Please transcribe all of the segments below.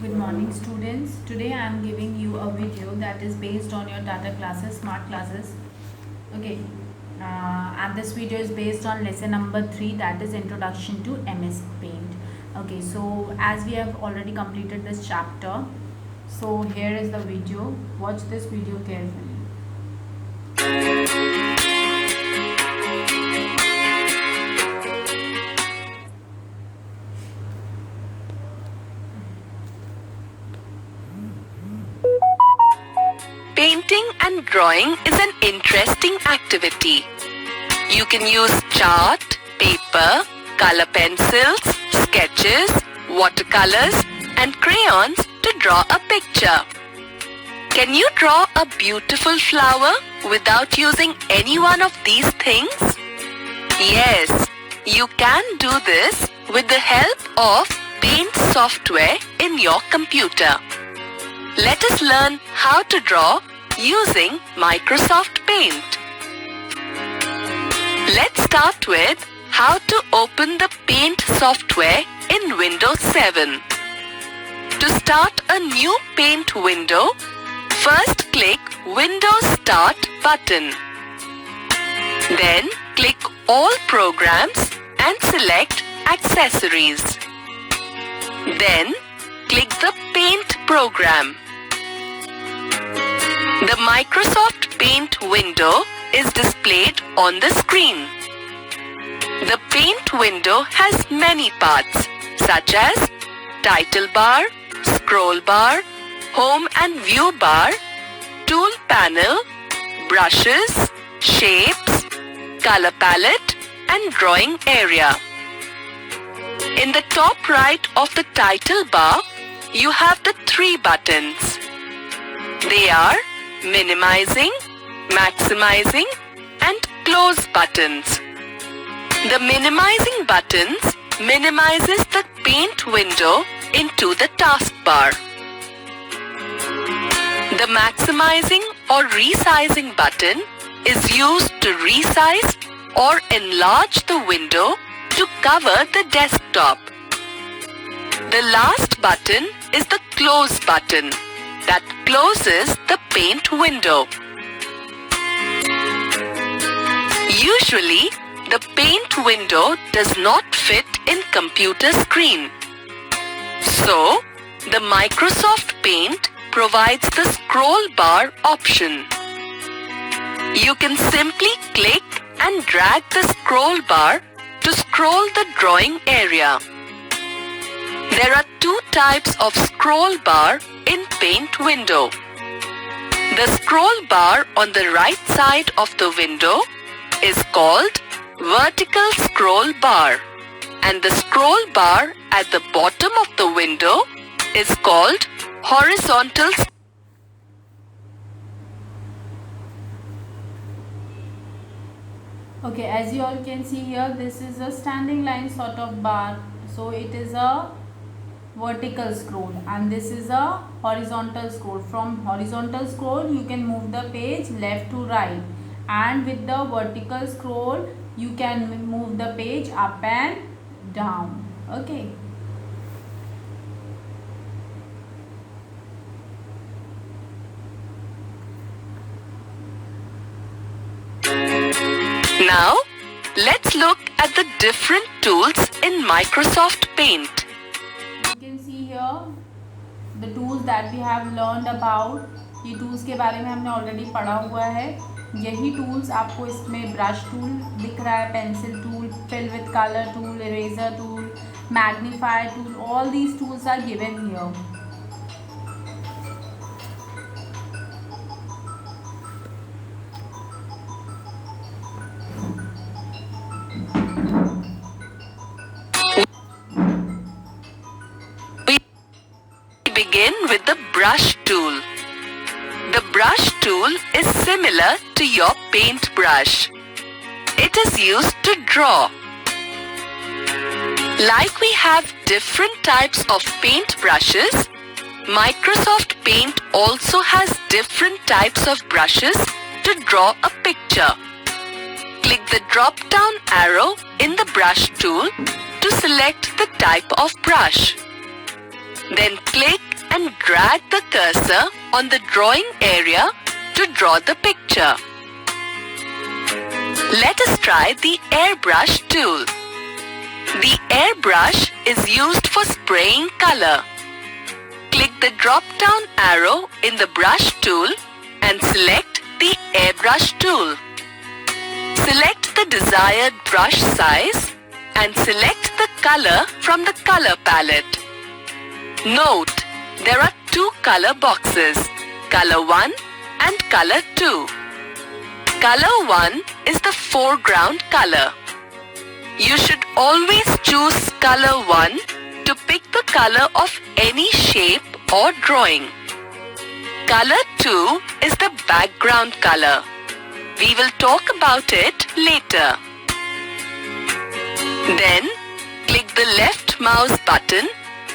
Good morning students. Today I am giving you a video that is based on your data classes, smart classes. Okay. And this video is based on lesson number 3, that is introduction to MS Paint. Okay, so as we have already completed this chapter, so here is the video. Watch this video carefully. Painting and drawing is an interesting activity. You can use chart, paper, color pencils, sketches, watercolors, and crayons to draw a picture. Can you draw a beautiful flower without using any one of these things? Yes, you can do this with the help of Paint software in your computer. Let us learn how to draw using Microsoft Paint. Let's start with how to open the Paint software in Windows 7. To start a new Paint window, first click Windows Start button. Then click All Programs and select Accessories. Then click the Paint program. The Microsoft Paint window is displayed on the screen. The Paint window has many parts such as title bar, scroll bar, home and view bar, tool panel, brushes, shapes, color palette, and drawing area. In the top right of the title bar, you have the 3 buttons. They are minimizing, maximizing, and close buttons. The minimizing buttons minimizes the Paint window into the taskbar. The maximizing or resizing button is used to resize or enlarge the window to cover the desktop. The last button is the close button that closes the Paint window. Usually, the Paint window does not fit in computer screen. So, the Microsoft Paint provides the scroll bar option. You can simply click and drag the scroll bar to scroll the drawing area. There are 2 types of scroll bar in Paint window. The scroll bar on the right side of the window is called vertical scroll bar, and the scroll bar at the bottom of the window is called horizontal. Okay, as you all can see here, this is a standing line sort of bar. So it is a vertical scroll and this is a horizontal scroll. From horizontal scroll you can move the page left to right, and with the vertical scroll you can move the page up and down. Okay. Now, let's look at the different tools in Microsoft Paint. You can see here the tools that we have learned about. ये tools के बारे में हमने already पढ़ा हुआ है. यही tools आपको इसमें brush tool दिख रहा है, pencil tool, fill with color tool, eraser tool, magnifier tool. All these tools are given here. We begin with the brush tool. The brush tool is similar to your paint brush. It is used to draw. Like we have different types of paint brushes, Microsoft Paint also has different types of brushes to draw a picture. Click the drop-down arrow in the brush tool to select the type of brush. Then click drag the cursor on the drawing area to draw the picture. Let us try the airbrush tool. The airbrush is used for spraying color. Click the drop-down arrow in the brush tool and select the airbrush tool. Select the desired brush size and select the color from the color palette. Note, there are two color boxes, color 1 and color 2. Color 1 is the foreground color. You should always choose color 1 to pick the color of any shape or drawing. Color 2 is the background color. We will talk about it later. Then, click the left mouse button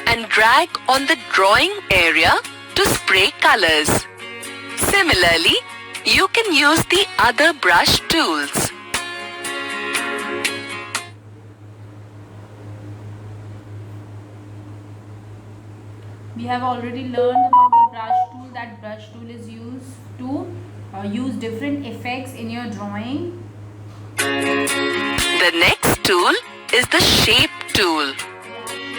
and drag on the drawing area to spray colors. Similarly, you can use the other brush tools. We have already learned about the brush tool. That brush tool is used to use different effects in your drawing. The next tool is the shape tool.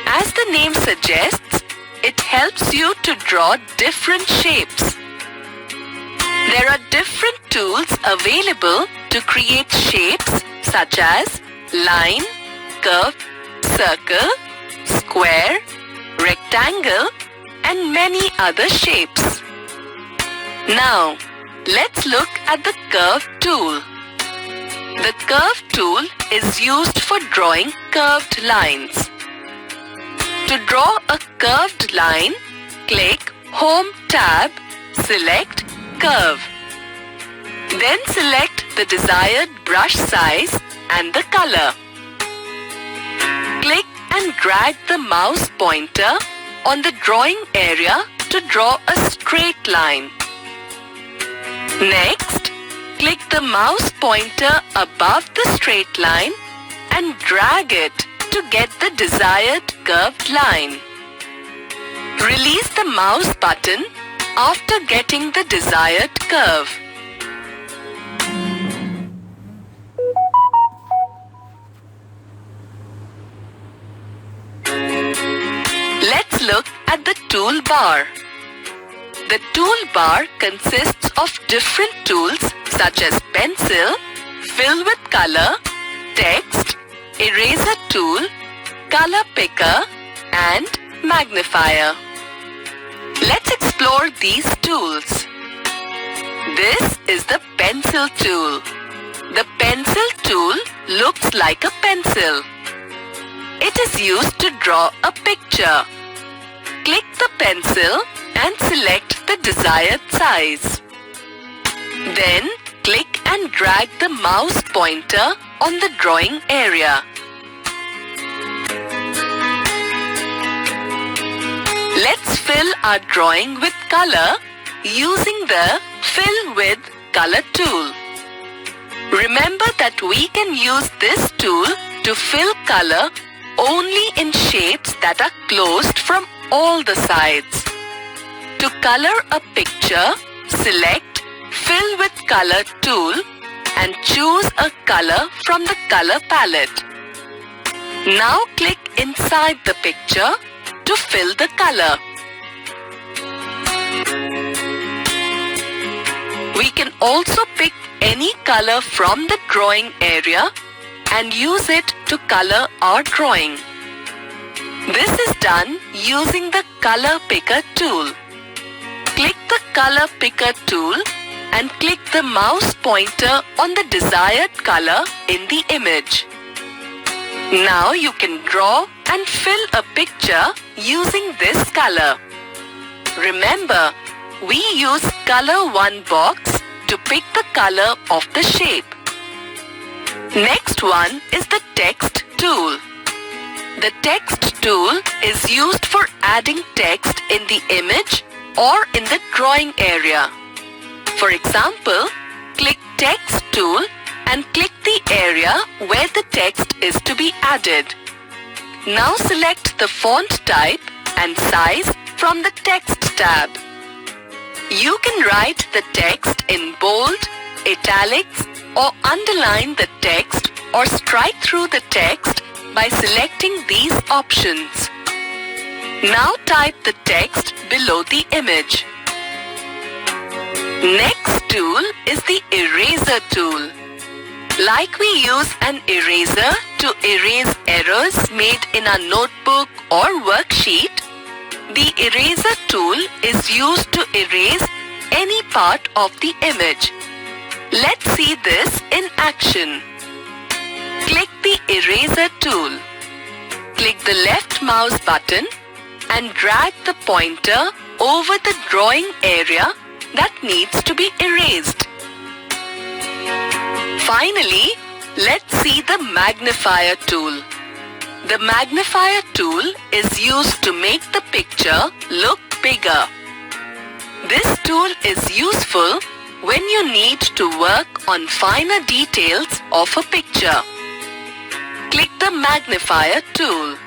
As the name suggests, it helps you to draw different shapes. There are different tools available to create shapes such as line, curve, circle, square, rectangle, and many other shapes. Now, let's look at the curve tool. The curve tool is used for drawing curved lines. To draw a curved line, click Home tab, select Curve. Then select the desired brush size and the color. Click and drag the mouse pointer on the drawing area to draw a straight line. Next, click the mouse pointer above the straight line and drag it to get the desired curved line. Release the mouse button after getting the desired curve. Let's look at the toolbar. The toolbar consists of different tools such as pencil, fill with color, text, eraser tool, color picker, and magnifier. Let's explore these tools. This is the pencil tool. The pencil tool looks like a pencil. It is used to draw a picture. Click the pencil and select the desired size. Then click and drag the mouse pointer on the drawing area. Let's fill our drawing with color using the Fill with Color tool. Remember that we can use this tool to fill color only in shapes that are closed from all the sides. To color a picture, select Fill with Color tool and choose a color from the color palette. Now click inside the picture to fill the color. We can also pick any color from the drawing area and use it to color our drawing. This is done using the Color Picker tool. Click the Color Picker tool and click the mouse pointer on the desired color in the image. Now you can draw and fill a picture using this color. Remember, we use Color 1 box to pick the color of the shape. Next one is the Text tool. The Text tool is used for adding text in the image or in the drawing area. For example, click Text tool and click the area where the text is to be added. Now select the font type and size from the Text tab. You can write the text in bold, italics, or underline the text or strike through the text by selecting these options. Now type the text below the image. Next tool is the Eraser tool. Like we use an eraser to erase errors made in a notebook or worksheet, the Eraser tool is used to erase any part of the image. Let's see this in action. Click the Eraser tool. Click the left mouse button and drag the pointer over the drawing area that needs to be erased. Finally, let's see the Magnifier tool. The Magnifier tool is used to make the picture look bigger. This tool is useful when you need to work on finer details of a picture. Click the Magnifier tool.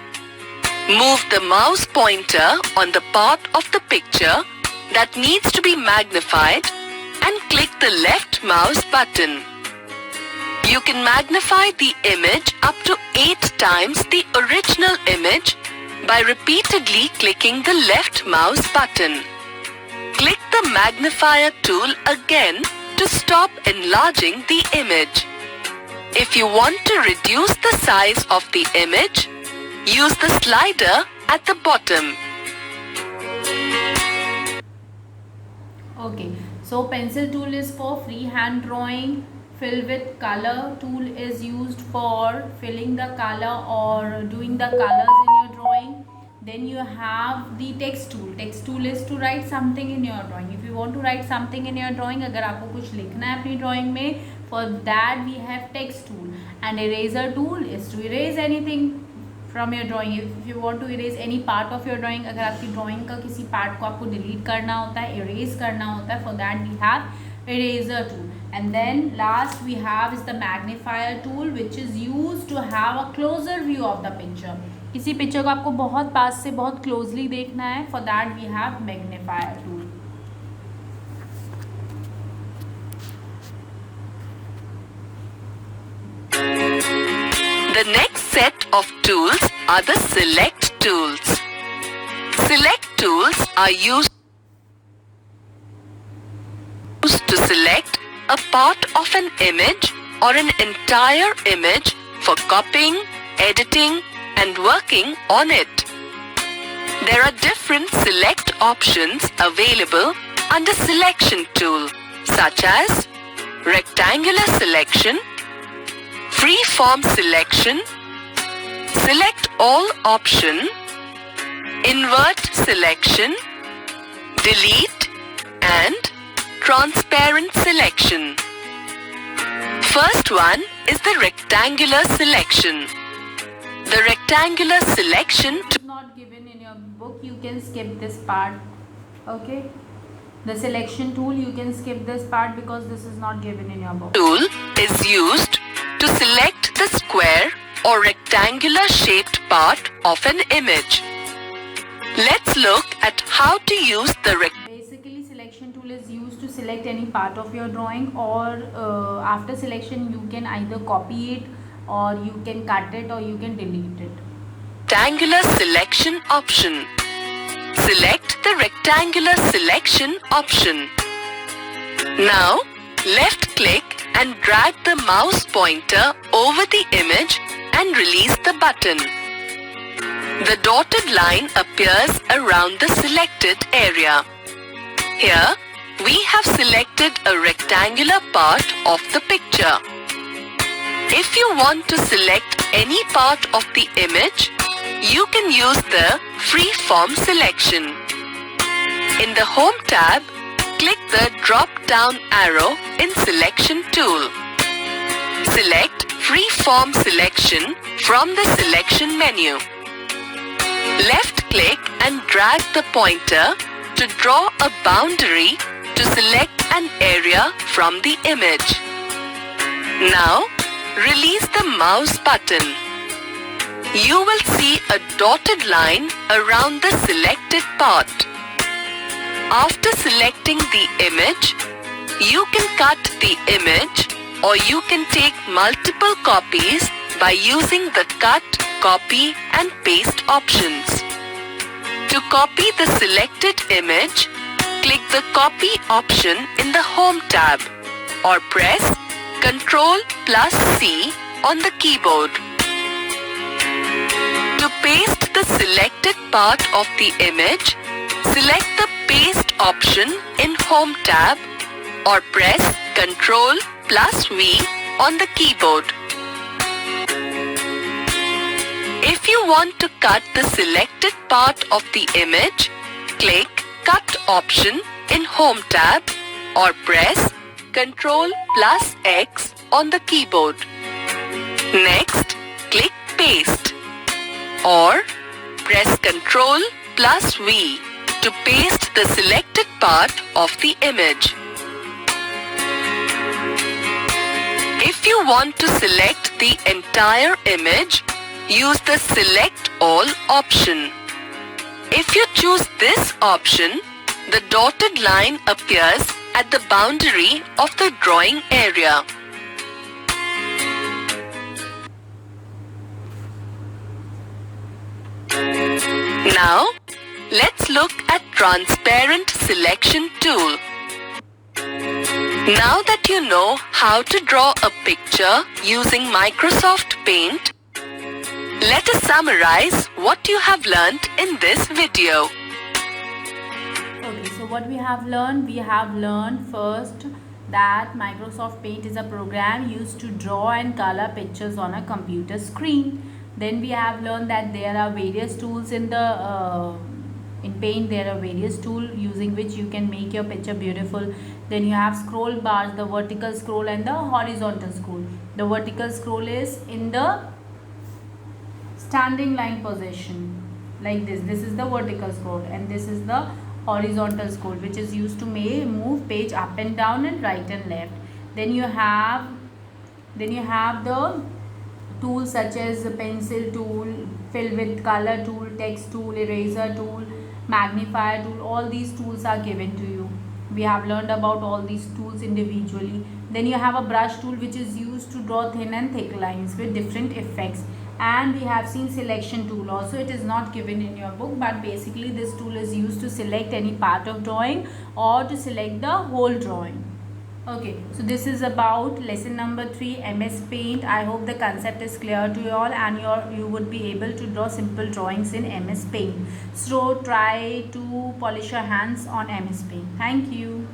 Move the mouse pointer on the part of the picture that needs to be magnified and click the left mouse button. You can magnify the image up to 8 times the original image by repeatedly clicking the left mouse button. Click the magnifier tool again to stop enlarging the image. If you want to reduce the size of the image, use the slider at the bottom. Okay, so pencil tool is for freehand drawing. Fill with color tool is used for filling the color or doing the colors in your drawing. Then you have the text tool. Text tool is to write something in your drawing. If you want to write something in your drawing, अगर आपको कुछ लिखना है अपनी drawing में, for that we have text tool. And eraser tool is to erase anything from your drawing. If you want to erase any part of your drawing, अगर आपकी drawing का किसी part को आपको delete करना होता है, erase करना होता है, for that we have eraser tool. And then last we have is the magnifier tool, which is used to have a closer view of the picture. किसी पिक्चर को आपको बहुत पास से बहुत क्लोजली देखना है, for that we have magnifier tool. The next set of tools are the select tools. Select tools are used to select a part of an image or an entire image for copying, editing, and working on it. There are different select options available under Selection tool, such as Rectangular Selection, Freeform Selection, Select All option, Invert Selection, Delete, and Transparent Selection. First one is the Rectangular Selection. The Rectangular Selection It's not given in your book, you can skip this part. Okay, the selection tool, you can skip this part because this is not given in your book. tool is used to select the square or rectangular shaped part of an image. Let's look at how to use the Basically, selection tool is used to select any part of your drawing, or after selection you can either copy it, or you can cut it, or you can delete it. rectangular selection option. Select the rectangular selection option. Now, left click and drag the mouse pointer over the image and release the button. The dotted line appears around the selected area. Here, we have selected a rectangular part of the picture. If you want to select any part of the image, you can use the Freeform Selection. In the Home tab, click the drop-down arrow in Selection tool. Select Freeform Selection from the Selection menu. Left-click and drag the pointer to draw a boundary to select an area from the image. Now, release the mouse button. You will see a dotted line around the selected part. After selecting the image, you can cut the image or you can take multiple copies by using the cut, copy and paste options. To copy the selected image, click the copy option in the Home tab or press Ctrl+C on the keyboard. To paste the selected part of the image, select the Paste option in Home tab or press Ctrl+V on the keyboard. If you want to cut the selected part of the image, click Cut option in Home tab or press Ctrl+X on the keyboard. Next, click Paste or press Ctrl+V to paste the selected part of the image. If you want to select the entire image, use the Select All option. If you choose this option, the dotted line appears at the boundary of the drawing area. Now, let's look at Transparent Selection tool. Now that you know how to draw a picture using Microsoft Paint, let us summarize what you have learnt in this video. Okay, so what we have learned first that Microsoft Paint is a program used to draw and color pictures on a computer screen. Then we have learned that there are various tools in Paint. There are various tools using which you can make your picture beautiful. Then you have scroll bars, the vertical scroll and the horizontal scroll. The vertical scroll is in the standing line position like this. This is the vertical scroll and this is the horizontal scroll, which is used to move page up and down and right and left. Then you have the tools such as the pencil tool, fill with color tool, text tool, eraser tool, magnifier tool. All these tools are given to you. We have learned about all these tools individually. Then you have a brush tool which is used to draw thin and thick lines with different effects. And we have seen selection tool also. It is not given in your book, but basically this tool is used to select any part of drawing or to select the whole drawing. Okay, so this is about lesson number 3, MS Paint. I hope the concept is clear to you all and you would be able to draw simple drawings in MS Paint. So try to polish your hands on MS Paint. Thank you.